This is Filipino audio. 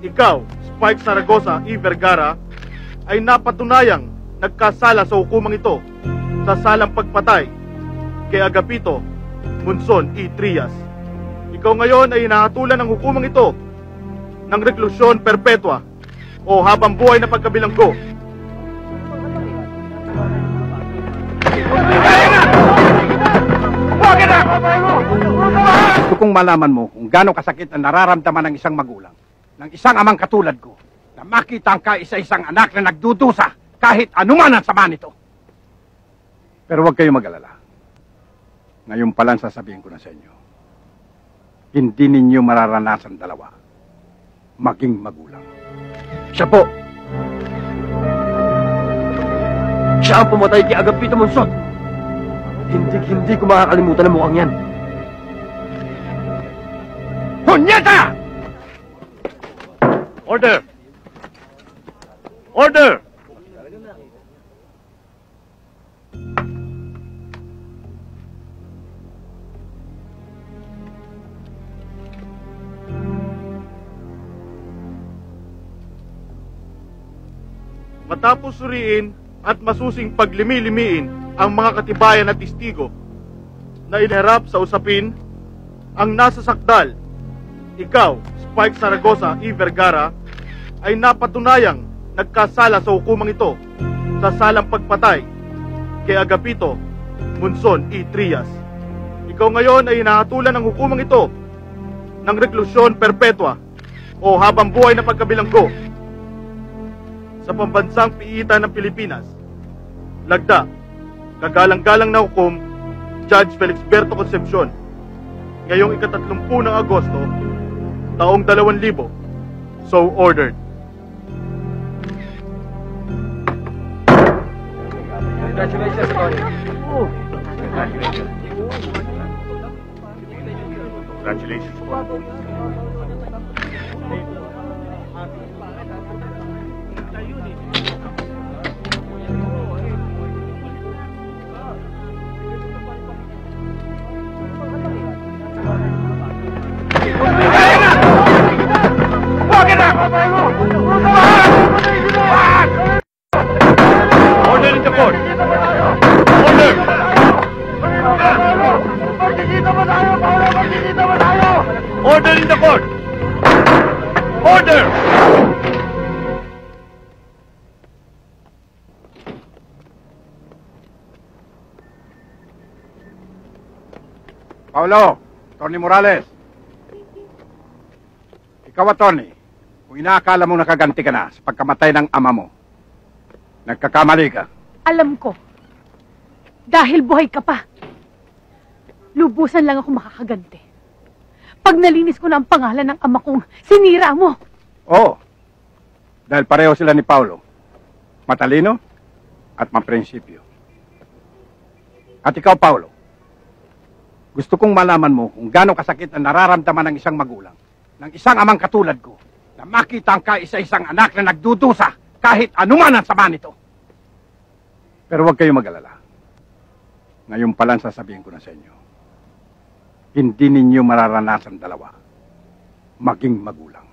ikaw, Spike Saragosa E. Vergara, ay napatunayang nagkasala sa hukumang ito sa salang pagpatay kay Agapito Monson E. Trias. Ikaw ngayon ay hinahatulan ng hukumang ito ng reklusyon perpetua o habang buhay na pagkabilanggo. Gusto kong malaman mo kung gaano kasakit ang nararamdaman ng isang magulang, ng isang amang katulad ko, na makita ang kaisa-isang anak na nagdudusa kahit anuman ang sama nito. Pero huwag kayong mag-alala. Ngayon pa lang sasabihin ko na sa inyo, hindi ninyo mararanasan dalawa maging magulang. Siya po. Siya ang pumatay kay Agapito Monson. Hindi ko makakalimutan ang mukhang yan. Punyeta! Order! Order! Matapos suriin at masusing paglimi-limiin ang mga katibayan at testigo na inharap sa usapin, ang nasa sakdal, ikaw, Spike Saragosa E. Vergara, ay napatunayang nagkasala sa hukumang ito sa salang pagpatay kay Agapito Monson E. Trias. Ikaw ngayon ay hinahatulan ng hukumang ito ng reklusyon perpetua o habang buhay na pagkabilanggo sa pambansang piitan ng Pilipinas. Lagda, kagalang-galang na hukom, Judge Felixberto Concepcion, ngayong 30 ng Agosto, taong 2000. So ordered. Congratulations, Tony. Congratulations. Order in the court! Order! Order in the court! Order! Paulo, Tony Morales. Ikaw, Tony, kung inaakala mo nakaganti ka na sa pagkamatay ng ama mo, nagkakamali ka. Alam ko. Dahil buhay ka pa. Lubusan lang ako makakaganti. Pag nalinis ko na ang pangalan ng ama kong sinira mo. Oo. Dahil pareho sila ni Paulo. Matalino at maprinsipyo. At ikaw, Paulo, gusto kong malaman mo kung gaano kasakit ang nararamdaman ng isang magulang, ng isang amang katulad ko, na makita ang kaisa-isang anak na nagdudusa kahit anuman ang sama nito. Pero huwag kayong mag-alala. Ngayon pa lang sasabihin ko na sa inyo, hindi ninyo mararanasan dalawa maging magulang.